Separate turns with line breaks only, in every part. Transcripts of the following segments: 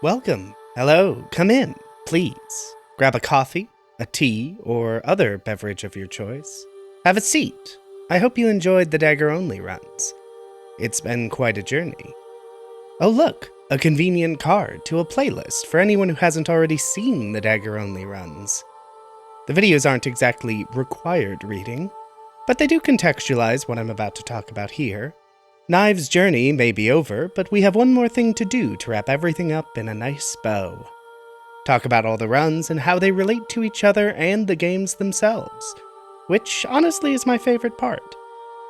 Welcome. Hello. Come in, please. Grab a coffee, a tea, or other beverage of your choice. Have a seat. I hope you enjoyed the Dagger only runs. It's been quite a journey. Oh look, a convenient card to a playlist for anyone who hasn't already seen the Dagger only runs. The videos aren't exactly required reading, but they do contextualize what I'm about to talk about here. Knives' journey may be over, but we have one more thing to do to wrap everything up in a nice bow. Talk about all the runs and how they relate to each other and the games themselves, which honestly is my favorite part.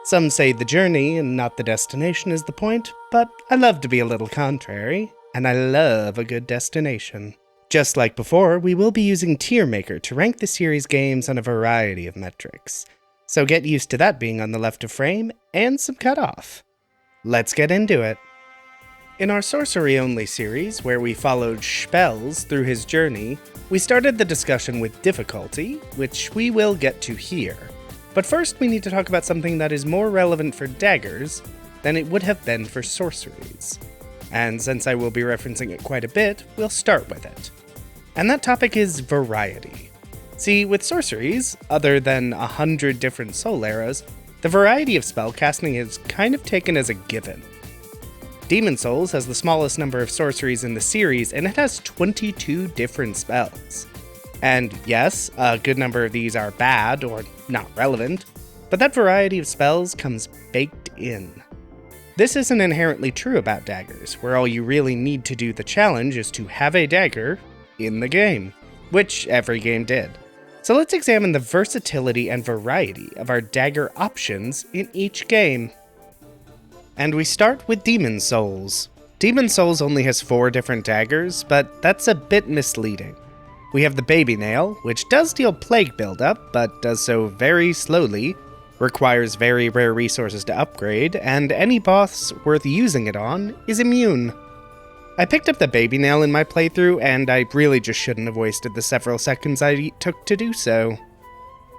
Some say the journey and not the destination is the point, but I love to be a little contrary, and I love a good destination. Just like before, we will be using Tier Maker to rank the series games on a variety of metrics, so get used to that being on the left of frame and some cutoff. Let's get into it. In our sorcery-only series, where we followed Spells through his journey, we started the discussion with difficulty, which we will get to here. But first we need to talk about something that is more relevant for daggers than it would have been for sorceries. And since I will be referencing it quite a bit, we'll start with it. And that topic is variety. See, with sorceries, other than 100 different soul eras, the variety of spellcasting is kind of taken as a given. Demon Souls has the smallest number of sorceries in the series, and it has 22 different spells. And yes, a good number of these are bad or not relevant, but that variety of spells comes baked in. This isn't inherently true about daggers, where all you really need to do the challenge is to have a dagger in the game, which every game did. So let's examine the versatility and variety of our dagger options in each game. And we start with Demon Souls. Demon Souls only has 4 different daggers, but that's a bit misleading. We have the Baby Nail, which does deal plague buildup, but does so very slowly, requires very rare resources to upgrade, and any boss worth using it on is immune. I picked up the Baby Nail in my playthrough, and I really just shouldn't have wasted the several seconds I took to do so.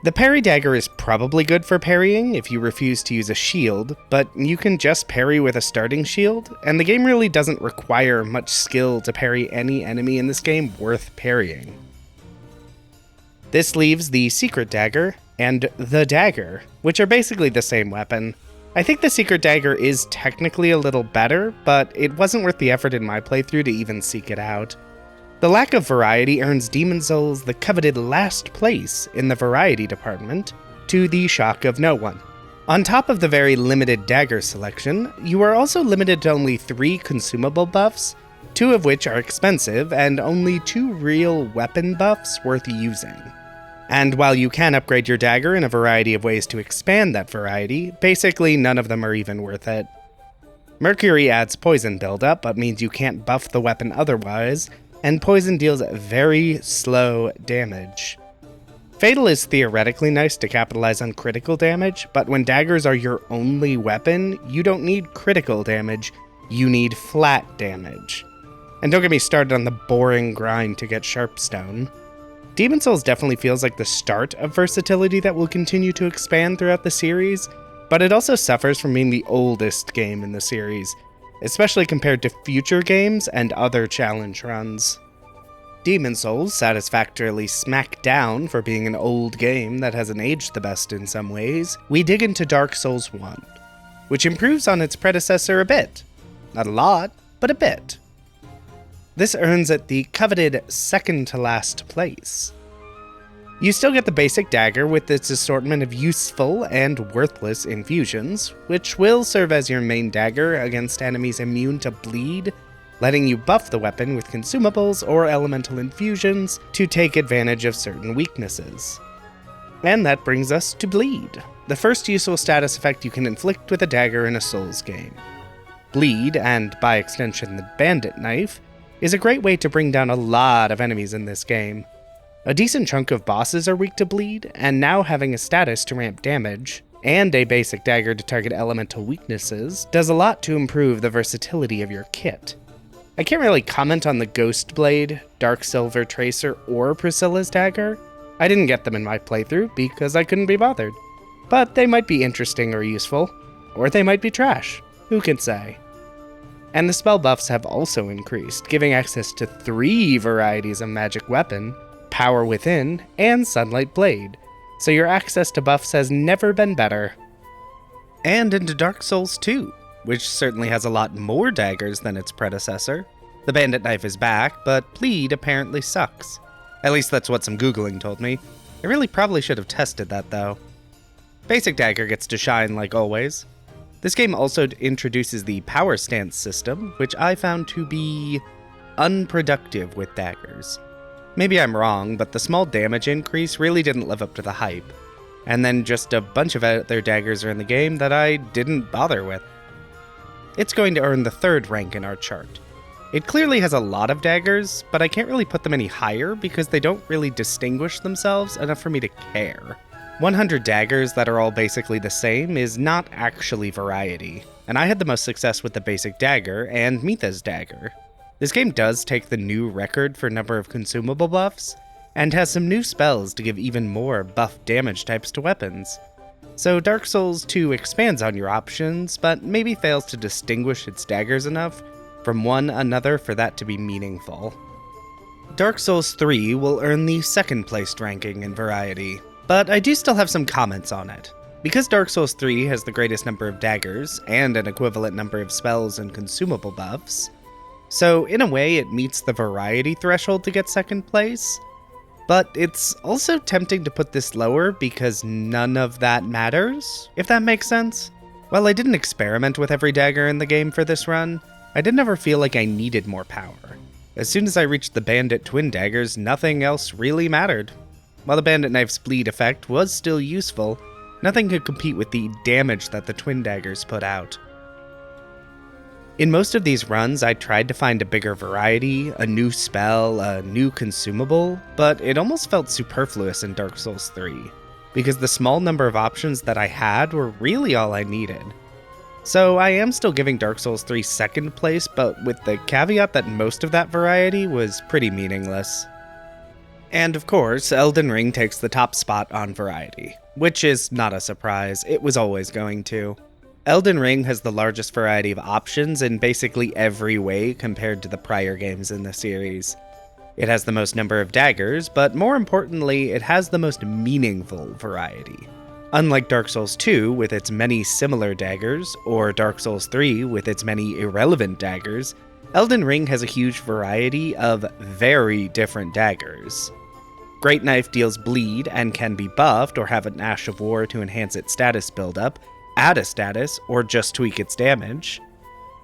The Parry Dagger is probably good for parrying if you refuse to use a shield, but you can just parry with a starting shield, and the game really doesn't require much skill to parry any enemy in this game worth parrying. This leaves the Secret Dagger and the Dagger, which are basically the same weapon. I think the Secret Dagger is technically a little better, but it wasn't worth the effort in my playthrough to even seek it out. The lack of variety earns Demon Souls the coveted last place in the variety department, to the shock of no one. On top of the very limited dagger selection, you are also limited to only 3 consumable buffs, 2 of which are expensive, and only 2 real weapon buffs worth using. And while you can upgrade your dagger in a variety of ways to expand that variety, basically none of them are even worth it. Mercury adds poison buildup, but means you can't buff the weapon otherwise, and poison deals very slow damage. Fatal is theoretically nice to capitalize on critical damage, but when daggers are your only weapon, you don't need critical damage, you need flat damage. And don't get me started on the boring grind to get Sharpstone. Demon Souls definitely feels like the start of versatility that will continue to expand throughout the series, but it also suffers from being the oldest game in the series, especially compared to future games and other challenge runs. Demon Souls satisfactorily smack down for being an old game that hasn't aged the best in some ways. We dig into Dark Souls 1, which improves on its predecessor a bit. Not a lot, but a bit. This earns it the coveted second to last place. You still get the basic dagger with its assortment of useful and worthless infusions, which will serve as your main dagger against enemies immune to bleed, letting you buff the weapon with consumables or elemental infusions to take advantage of certain weaknesses. And that brings us to Bleed, the first useful status effect you can inflict with a dagger in a Souls game. Bleed, and by extension the Bandit Knife, is a great way to bring down a lot of enemies in this game. A decent chunk of bosses are weak to bleed, and now having a status to ramp damage, and a basic dagger to target elemental weaknesses, does a lot to improve the versatility of your kit. I can't really comment on the Ghost Blade, Dark Silver Tracer, or Priscilla's Dagger. I didn't get them in my playthrough because I couldn't be bothered. But they might be interesting or useful, or they might be trash. Who can say? And the spell buffs have also increased, giving access to 3 varieties of magic weapon, Power Within, and Sunlight Blade, so your access to buffs has never been better. And into Dark Souls 2, which certainly has a lot more daggers than its predecessor. The bandit knife is back, but bleed apparently sucks. At least that's what some Googling told me. I really probably should have tested that though. Basic dagger gets to shine like always. This game also introduces the power stance system, which I found to be unproductive with daggers. Maybe I'm wrong, but the small damage increase really didn't live up to the hype. And then just a bunch of other daggers are in the game that I didn't bother with. It's going to earn the 3rd rank in our chart. It clearly has a lot of daggers, but I can't really put them any higher because they don't really distinguish themselves enough for me to care. 100 daggers that are all basically the same is not actually variety, and I had the most success with the basic dagger and Mitha's dagger. This game does take the new record for number of consumable buffs, and has some new spells to give even more buff damage types to weapons. So Dark Souls 2 expands on your options, but maybe fails to distinguish its daggers enough from one another for that to be meaningful. Dark Souls 3 will earn the 2nd placed ranking in variety, but I do still have some comments on it. Because Dark Souls 3 has the greatest number of daggers, and an equivalent number of spells and consumable buffs, so in a way it meets the variety threshold to get 2nd place, but it's also tempting to put this lower because none of that matters, if that makes sense. While I didn't experiment with every dagger in the game for this run, I did never feel like I needed more power. As soon as I reached the bandit twin daggers, nothing else really mattered. While the bandit knife's bleed effect was still useful, nothing could compete with the damage that the twin daggers put out. In most of these runs, I tried to find a bigger variety, a new spell, a new consumable, but it almost felt superfluous in Dark Souls 3, because the small number of options that I had were really all I needed. So I am still giving Dark Souls 3 2nd place, but with the caveat that most of that variety was pretty meaningless. And of course, Elden Ring takes the top spot on variety, which is not a surprise, it was always going to. Elden Ring has the largest variety of options in basically every way compared to the prior games in the series. It has the most number of daggers, but more importantly, it has the most meaningful variety. Unlike Dark Souls 2 with its many similar daggers, or Dark Souls 3 with its many irrelevant daggers, Elden Ring has a huge variety of very different daggers. Great Knife deals bleed and can be buffed or have an Ash of War to enhance its status buildup, add a status, or just tweak its damage.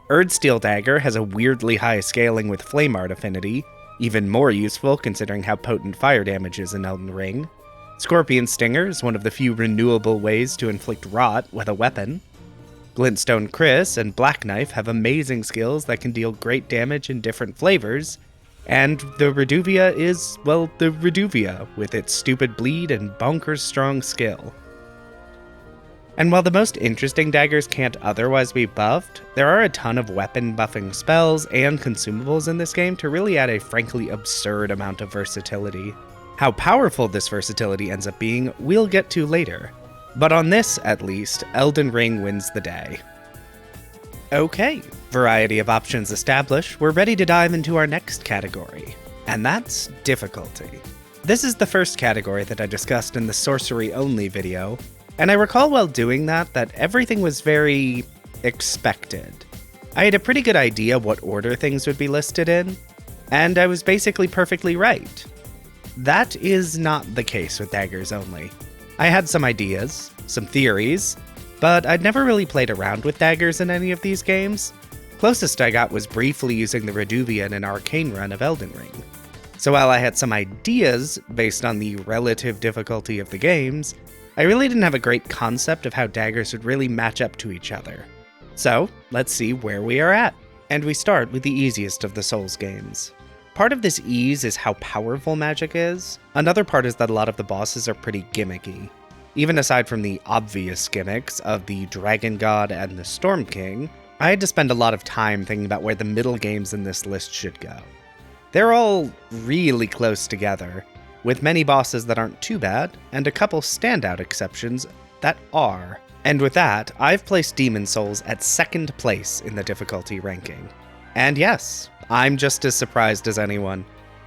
Erdsteel Dagger has a weirdly high scaling with Flame Art affinity, even more useful considering how potent fire damage is in Elden Ring. Scorpion Stinger is one of the few renewable ways to inflict rot with a weapon. Glintstone Chris and Black Knife have amazing skills that can deal great damage in different flavors, and the Reduvia is, well, the Reduvia, with its stupid bleed and bonkers strong skill. And while the most interesting daggers can't otherwise be buffed, there are a ton of weapon buffing spells and consumables in this game to really add a frankly absurd amount of versatility. How powerful this versatility ends up being, we'll get to later. But on this, at least, Elden Ring wins the day. Okay, variety of options established, we're ready to dive into our next category, and that's difficulty. This is the first category that I discussed in the sorcery-only video, and I recall while doing that everything was very expected. I had a pretty good idea what order things would be listed in, and I was basically perfectly right. That is not the case with Daggers only. I had some ideas, some theories, but I'd never really played around with daggers in any of these games. Closest I got was briefly using the Reduvia in an arcane run of Elden Ring. So while I had some ideas based on the relative difficulty of the games, I really didn't have a great concept of how daggers would really match up to each other. So, let's see where we are at. And we start with the easiest of the Souls games. Part of this ease is how powerful magic is. Another part is that a lot of the bosses are pretty gimmicky. Even aside from the obvious gimmicks of the Dragon God and the Storm King, I had to spend a lot of time thinking about where the middle games in this list should go. They're all really close together, with many bosses that aren't too bad, and a couple standout exceptions that are. And with that, I've placed Demon Souls at 2nd place in the difficulty ranking. And yes, I'm just as surprised as anyone.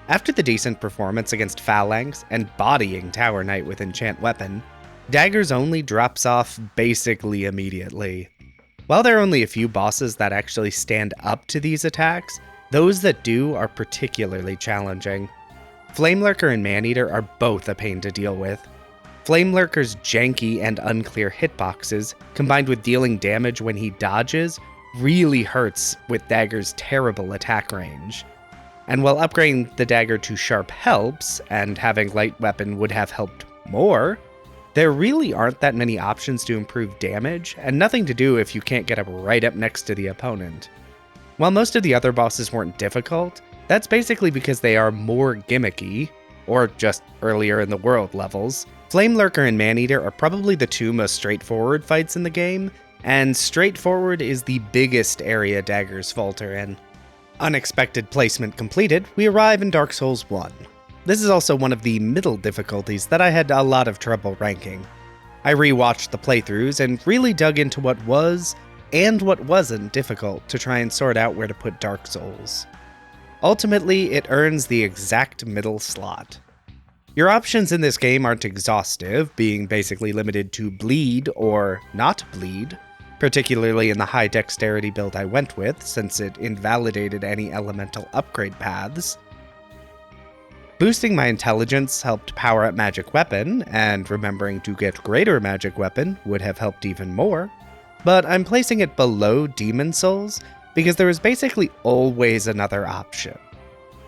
After the decent performance against Phalanx and bodying Tower Knight with Enchant Weapon, Daggers only drops off basically immediately. While there are only a few bosses that actually stand up to these attacks, those that do are particularly challenging. Flamelurker and Maneater are both a pain to deal with. Flamelurker's janky and unclear hitboxes, combined with dealing damage when he dodges, really hurts with Dagger's terrible attack range. And while upgrading the Dagger to Sharp helps, and having Light Weapon would have helped more, there really aren't that many options to improve damage, and nothing to do if you can't get up right up next to the opponent. While most of the other bosses weren't difficult, that's basically because they are more gimmicky, or just earlier in the world levels. Flamelurker and Maneater are probably the two most straightforward fights in the game, and straightforward is the biggest area Daggers falter in. Unexpected placement completed, we arrive in Dark Souls 1. This is also one of the middle difficulties that I had a lot of trouble ranking. I rewatched the playthroughs and really dug into what was, and what wasn't difficult to try and sort out where to put Dark Souls. Ultimately, it earns the exact middle slot. Your options in this game aren't exhaustive, being basically limited to bleed or not bleed, particularly in the high dexterity build I went with, since it invalidated any elemental upgrade paths. Boosting my intelligence helped power up magic weapon, and remembering to get greater magic weapon would have helped even more, but I'm placing it below Demon Souls because there is basically always another option.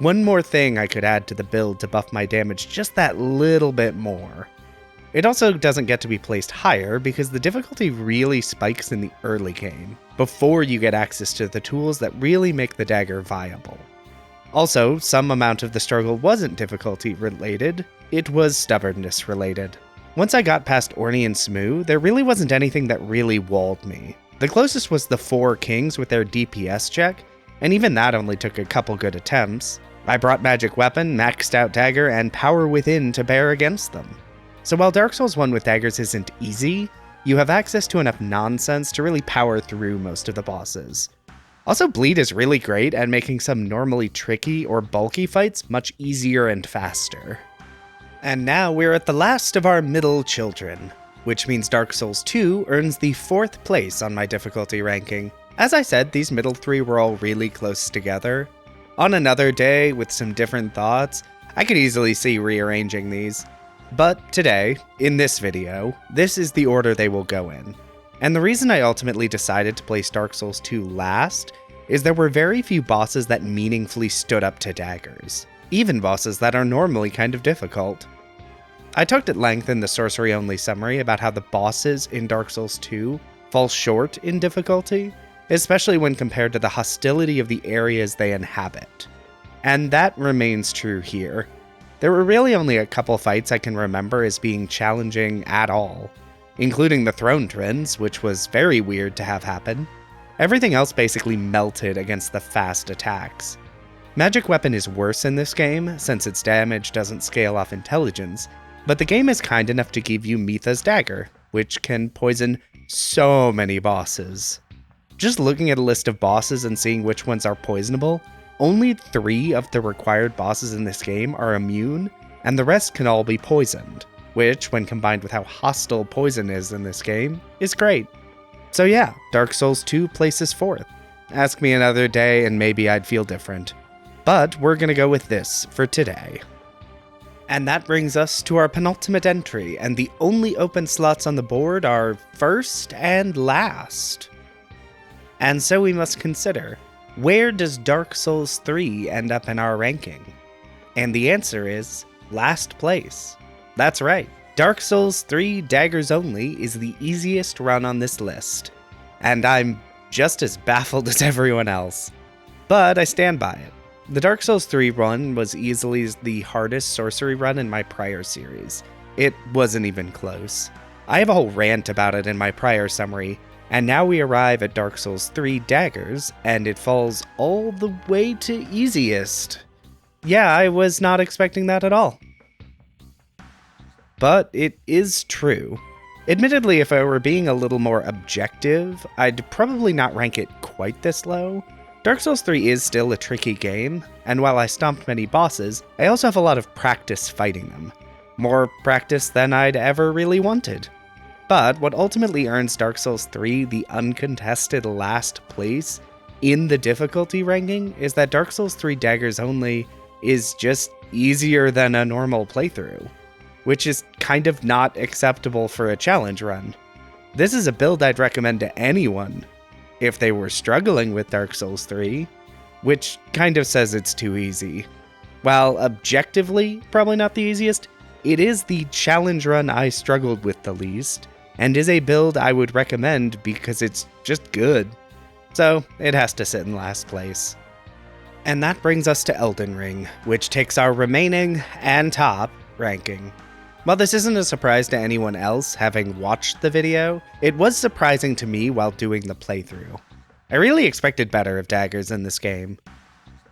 One more thing I could add to the build to buff my damage just that little bit more. It also doesn't get to be placed higher because the difficulty really spikes in the early game, before you get access to the tools that really make the dagger viable. Also, some amount of the struggle wasn't difficulty related, it was stubbornness related. Once I got past Orny and Smoo, there really wasn't anything that really walled me. The closest was the 4 kings with their DPS check, and even that only took a couple good attempts. I brought magic weapon, maxed out dagger, and power within to bear against them. So while Dark Souls 1 with daggers isn't easy, you have access to enough nonsense to really power through most of the bosses. Also, bleed is really great at making some normally tricky or bulky fights much easier and faster. And now we're at the last of our middle children, which means Dark Souls 2 earns the 4th place on my difficulty ranking. As I said, these middle 3 were all really close together. On another day, with some different thoughts, I could easily see rearranging these. But today, in this video, this is the order they will go in. And the reason I ultimately decided to place Dark Souls 2 last is there were very few bosses that meaningfully stood up to daggers, even bosses that are normally kind of difficult. I talked at length in the sorcery-only summary about how the bosses in Dark Souls 2 fall short in difficulty, especially when compared to the hostility of the areas they inhabit. And that remains true here. There were really only a couple fights I can remember as being challenging at all, including the Throne Twins, which was very weird to have happen. Everything else basically melted against the fast attacks. Magic Weapon is worse in this game, since its damage doesn't scale off intelligence, but the game is kind enough to give you Mitha's Dagger, which can poison so many bosses. Just looking at a list of bosses and seeing which ones are poisonable, only 3 of the required bosses in this game are immune, and the rest can all be poisoned, which, when combined with how hostile poison is in this game, is great. So yeah, Dark Souls 2 places 4th. Ask me another day and maybe I'd feel different. But we're gonna go with this for today. And that brings us to our penultimate entry, and the only open slots on the board are first and last. And so we must consider, where does Dark Souls 3 end up in our ranking? And the answer is last place. That's right, Dark Souls 3 Daggers Only is the easiest run on this list. And I'm just as baffled as everyone else. But I stand by it. The Dark Souls 3 run was easily the hardest sorcery run in my prior series. It wasn't even close. I have a whole rant about it in my prior summary, and now we arrive at Dark Souls 3 Daggers, and it falls all the way to easiest. Yeah, I was not expecting that at all. But it is true. Admittedly, if I were being a little more objective, I'd probably not rank it quite this low. Dark Souls 3 is still a tricky game, and while I stomped many bosses, I also have a lot of practice fighting them. More practice than I'd ever really wanted. But what ultimately earns Dark Souls 3 the uncontested last place in the difficulty ranking is that Dark Souls 3 Daggers Only is just easier than a normal playthrough, which is kind of not acceptable for a challenge run. This is a build I'd recommend to anyone if they were struggling with Dark Souls 3, which kind of says it's too easy. While objectively probably not the easiest, it is the challenge run I struggled with the least, and is a build I would recommend because it's just good. So it has to sit in last place. And that brings us to Elden Ring, which takes our remaining and top ranking. While this isn't a surprise to anyone else having watched the video, it was surprising to me while doing the playthrough. I really expected better of daggers in this game,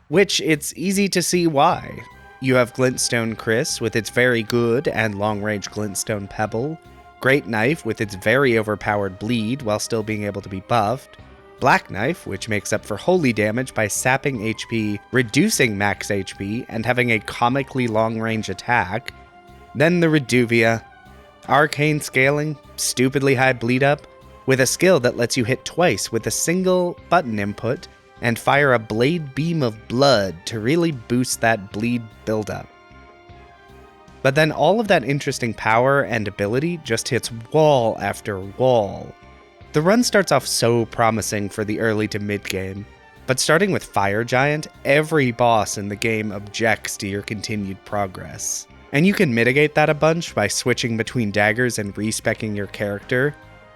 which it's easy to see why. You have Glintstone Chris with its very good and long-range Glintstone Pebble, Great Knife with its very overpowered bleed while still being able to be buffed, Black Knife, which makes up for holy damage by sapping HP, reducing max HP, and having a comically long-range attack, then the Reduvia, arcane scaling, stupidly high bleed up, with a skill that lets you hit twice with a single button input, and fire a blade beam of blood to really boost that bleed buildup. But then all of that interesting power and ability just hits wall after wall. The run starts off so promising for the early to mid game, but starting with Fire Giant, every boss in the game objects to your continued progress. And you can mitigate that a bunch by switching between daggers and respecking your character,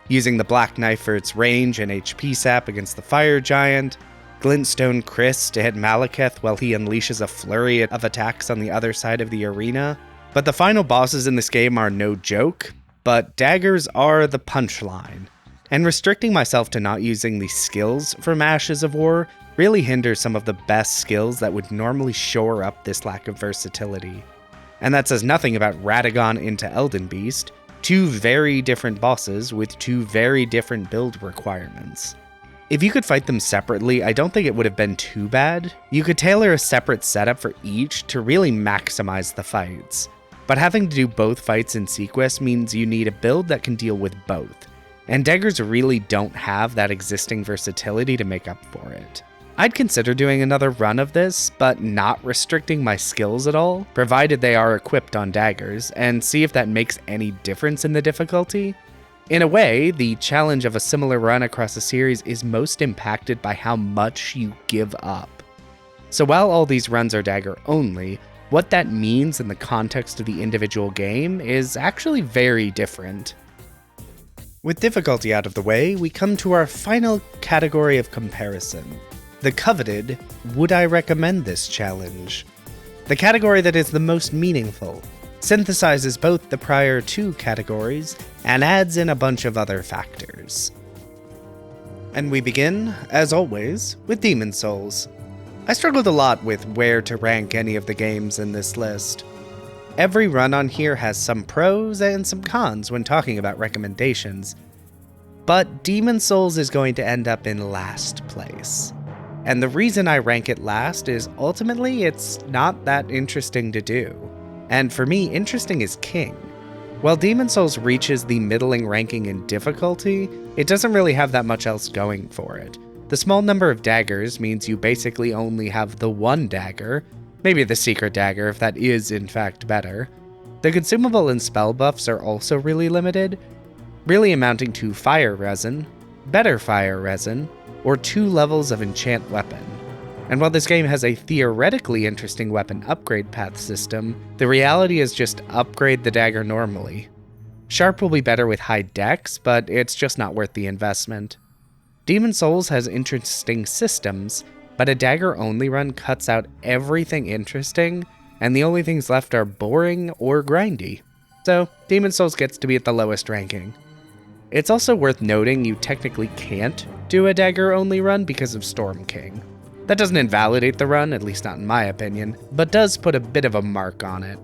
using the Black Knife for its range and HP sap against the Fire Giant, Glintstone Chris to hit Malekith while he unleashes a flurry of attacks on the other side of the arena. But the final bosses in this game are no joke, but daggers are the punchline. And restricting myself to not using the skills from Ashes of War really hinders some of the best skills that would normally shore up this lack of versatility. And that says nothing about Radagon into Elden Beast, two very different bosses with two very different build requirements. If you could fight them separately, I don't think it would have been too bad. You could tailor a separate setup for each to really maximize the fights. But having to do both fights in sequence means you need a build that can deal with both. And daggers really don't have that existing versatility to make up for it. I'd consider doing another run of this, but not restricting my skills at all, provided they are equipped on daggers, and see if that makes any difference in the difficulty. In a way, the challenge of a similar run across a series is most impacted by how much you give up. So while all these runs are dagger only, what that means in the context of the individual game is actually very different. With difficulty out of the way, we come to our final category of comparison. The coveted, would I recommend this challenge? The category that is the most meaningful, synthesizes both the prior two categories, and adds in a bunch of other factors. And we begin, as always, with Demon Souls. I struggled a lot with where to rank any of the games in this list. Every run on here has some pros and some cons when talking about recommendations, but Demon Souls is going to end up in last place. And the reason I rank it last is ultimately it's not that interesting to do. And for me, interesting is king. While Demon Souls reaches the middling ranking in difficulty, it doesn't really have that much else going for it. The small number of daggers means you basically only have the one dagger, maybe the secret dagger if that is in fact better. The consumable and spell buffs are also really limited, really amounting to fire resin, better fire resin, or 2 levels of enchant weapon. And while this game has a theoretically interesting weapon upgrade path system, the reality is just upgrade the dagger normally. Sharp will be better with high dex, but it's just not worth the investment. Demon Souls has interesting systems, but a dagger-only run cuts out everything interesting, and the only things left are boring or grindy. So, Demon Souls gets to be at the lowest ranking. It's also worth noting you technically can't do a dagger-only run because of Storm King. That doesn't invalidate the run, at least not in my opinion, but does put a bit of a mark on it.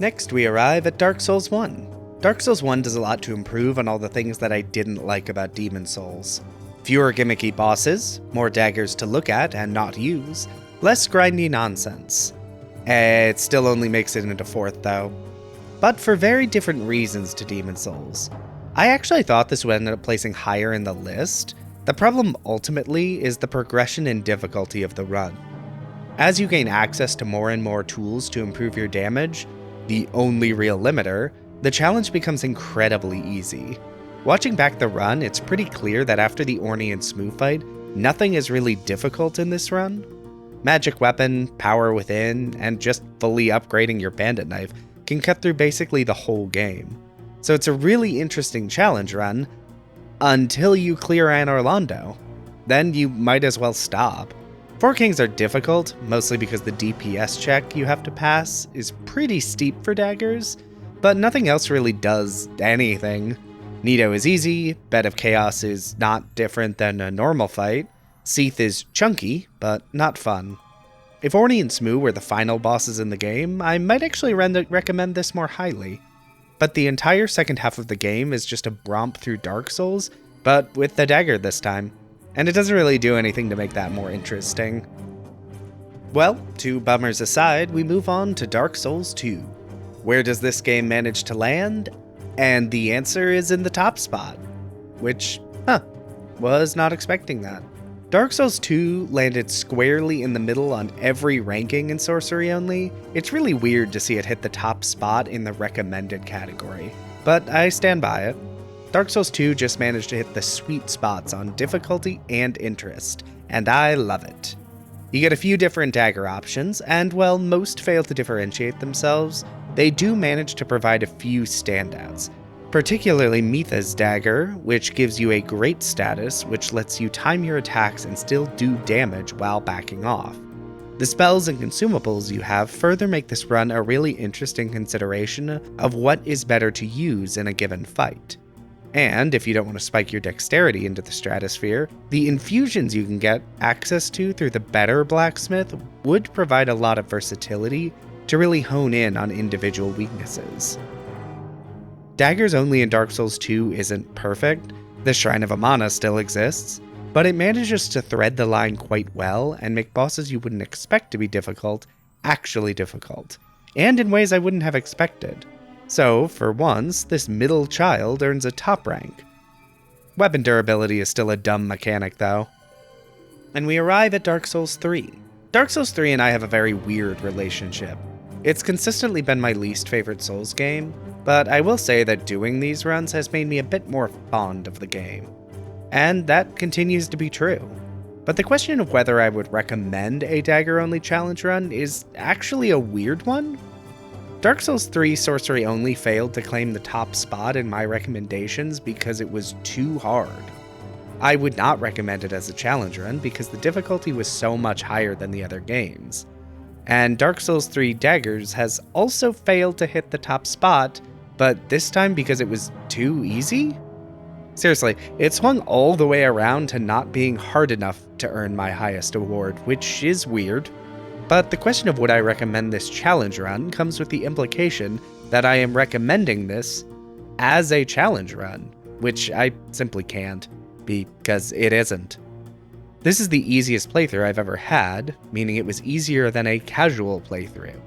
Next we arrive at Dark Souls 1. Dark Souls 1 does a lot to improve on all the things that I didn't like about Demon Souls. Fewer gimmicky bosses, more daggers to look at and not use, less grindy nonsense. It still only makes it into 4th though. But for very different reasons to Demon Souls. I actually thought this would end up placing higher in the list. The problem ultimately is the progression and difficulty of the run. As you gain access to more and more tools to improve your damage, the only real limiter, the challenge becomes incredibly easy. Watching back the run, it's pretty clear that after the Orny and Smooth fight, nothing is really difficult in this run. Magic weapon, power within, and just fully upgrading your bandit knife can cut through basically the whole game. So it's a really interesting challenge run, until you clear Anne Orlando. Then you might as well stop. 4 Kings are difficult, mostly because the DPS check you have to pass is pretty steep for daggers, but nothing else really does anything. Nito is easy, Bed of Chaos is not different than a normal fight, Seath is chunky, but not fun. If Orny and Smoo were the final bosses in the game, I might actually recommend this more highly. But the entire second half of the game is just a romp through Dark Souls, but with the dagger this time. And it doesn't really do anything to make that more interesting. Well, 2 bummers aside, we move on to Dark Souls 2. Where does this game manage to land? And the answer is in the top spot. Which, was not expecting that. Dark Souls 2 landed squarely in the middle on every ranking in Sorcery Only. It's really weird to see it hit the top spot in the recommended category, but I stand by it. Dark Souls 2 just managed to hit the sweet spots on difficulty and interest, and I love it. You get a few different dagger options, and while most fail to differentiate themselves, they do manage to provide a few standouts. Particularly Mitha's dagger, which gives you a great status, which lets you time your attacks and still do damage while backing off. The spells and consumables you have further make this run a really interesting consideration of what is better to use in a given fight. And if you don't want to spike your dexterity into the stratosphere, the infusions you can get access to through the better blacksmith would provide a lot of versatility to really hone in on individual weaknesses. Daggers only in Dark Souls 2 isn't perfect, the Shrine of Amana still exists, but it manages to thread the line quite well and make bosses you wouldn't expect to be difficult actually difficult, and in ways I wouldn't have expected. So, for once, this middle child earns a top rank. Weapon durability is still a dumb mechanic though. And we arrive at Dark Souls 3. Dark Souls 3 and I have a very weird relationship. It's consistently been my least favorite Souls game, but I will say that doing these runs has made me a bit more fond of the game. And that continues to be true. But the question of whether I would recommend a dagger-only challenge run is actually a weird one. Dark Souls 3 Sorcery Only failed to claim the top spot in my recommendations because it was too hard. I would not recommend it as a challenge run because the difficulty was so much higher than the other games. And Dark Souls 3 Daggers has also failed to hit the top spot, but this time because it was too easy? Seriously, it swung all the way around to not being hard enough to earn my highest award, which is weird. But the question of would I recommend this challenge run comes with the implication that I am recommending this as a challenge run, which I simply can't, because it isn't. This is the easiest playthrough I've ever had, meaning it was easier than a casual playthrough.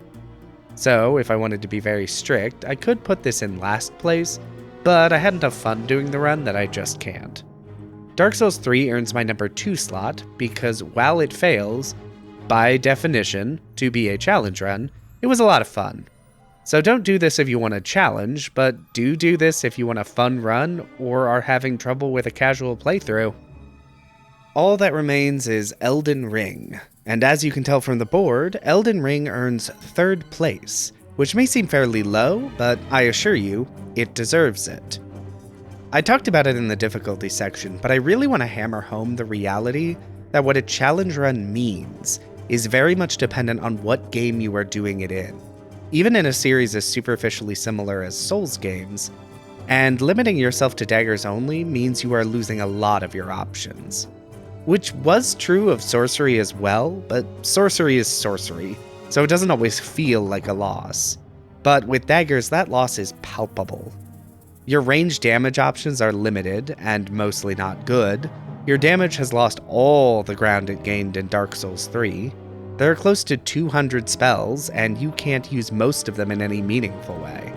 So, if I wanted to be very strict, I could put this in last place, but I had enough fun doing the run that I just can't. Dark Souls 3 earns my number 2 slot because while it fails, by definition, to be a challenge run, it was a lot of fun. So don't do this if you want a challenge, but do this if you want a fun run or are having trouble with a casual playthrough. All that remains is Elden Ring, and as you can tell from the board, Elden Ring earns 3rd place, which may seem fairly low, but I assure you, it deserves it. I talked about it in the difficulty section, but I really want to hammer home the reality that what a challenge run means is very much dependent on what game you are doing it in, even in a series as superficially similar as Souls games, and limiting yourself to daggers only means you are losing a lot of your options. Which was true of sorcery as well, but sorcery is sorcery, so it doesn't always feel like a loss. But with daggers, that loss is palpable. Your range damage options are limited and mostly not good, Your damage has lost all the ground it gained in Dark Souls 3. There are close to 200 spells, and you can't use most of them in any meaningful way.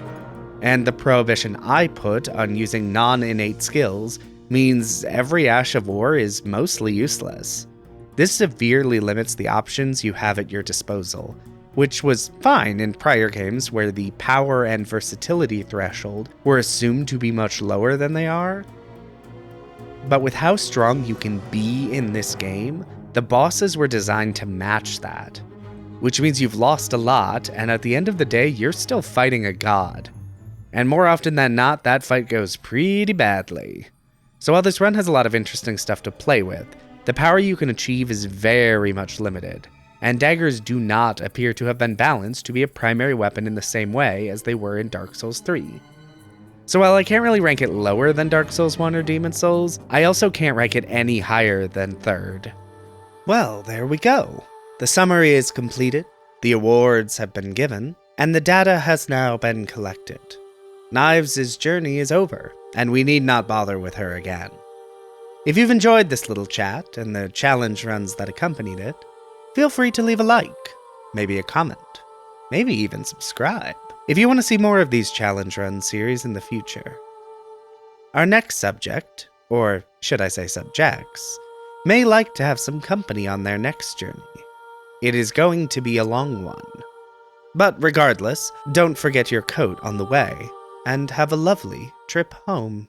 And the prohibition I put on using non-innate skills means every Ash of War is mostly useless. This severely limits the options you have at your disposal, which was fine in prior games where the power and versatility threshold were assumed to be much lower than they are. But with how strong you can be in this game, the bosses were designed to match that. Which means you've lost a lot, and at the end of the day, you're still fighting a god. And more often than not, that fight goes pretty badly. So while this run has a lot of interesting stuff to play with, the power you can achieve is very much limited, and daggers do not appear to have been balanced to be a primary weapon in the same way as they were in Dark Souls 3. So while I can't really rank it lower than Dark Souls 1 or Demon Souls, I also can't rank it any higher than 3rd. Well, there we go. The summary is completed, the awards have been given, and the data has now been collected. Knives' journey is over, and we need not bother with her again. If you've enjoyed this little chat and the challenge runs that accompanied it, feel free to leave a like, maybe a comment, maybe even subscribe, if you want to see more of these challenge run series in the future. Our next subject, or should I say subjects, may like to have some company on their next journey. It is going to be a long one. But regardless, don't forget your coat on the way, and have a lovely trip home.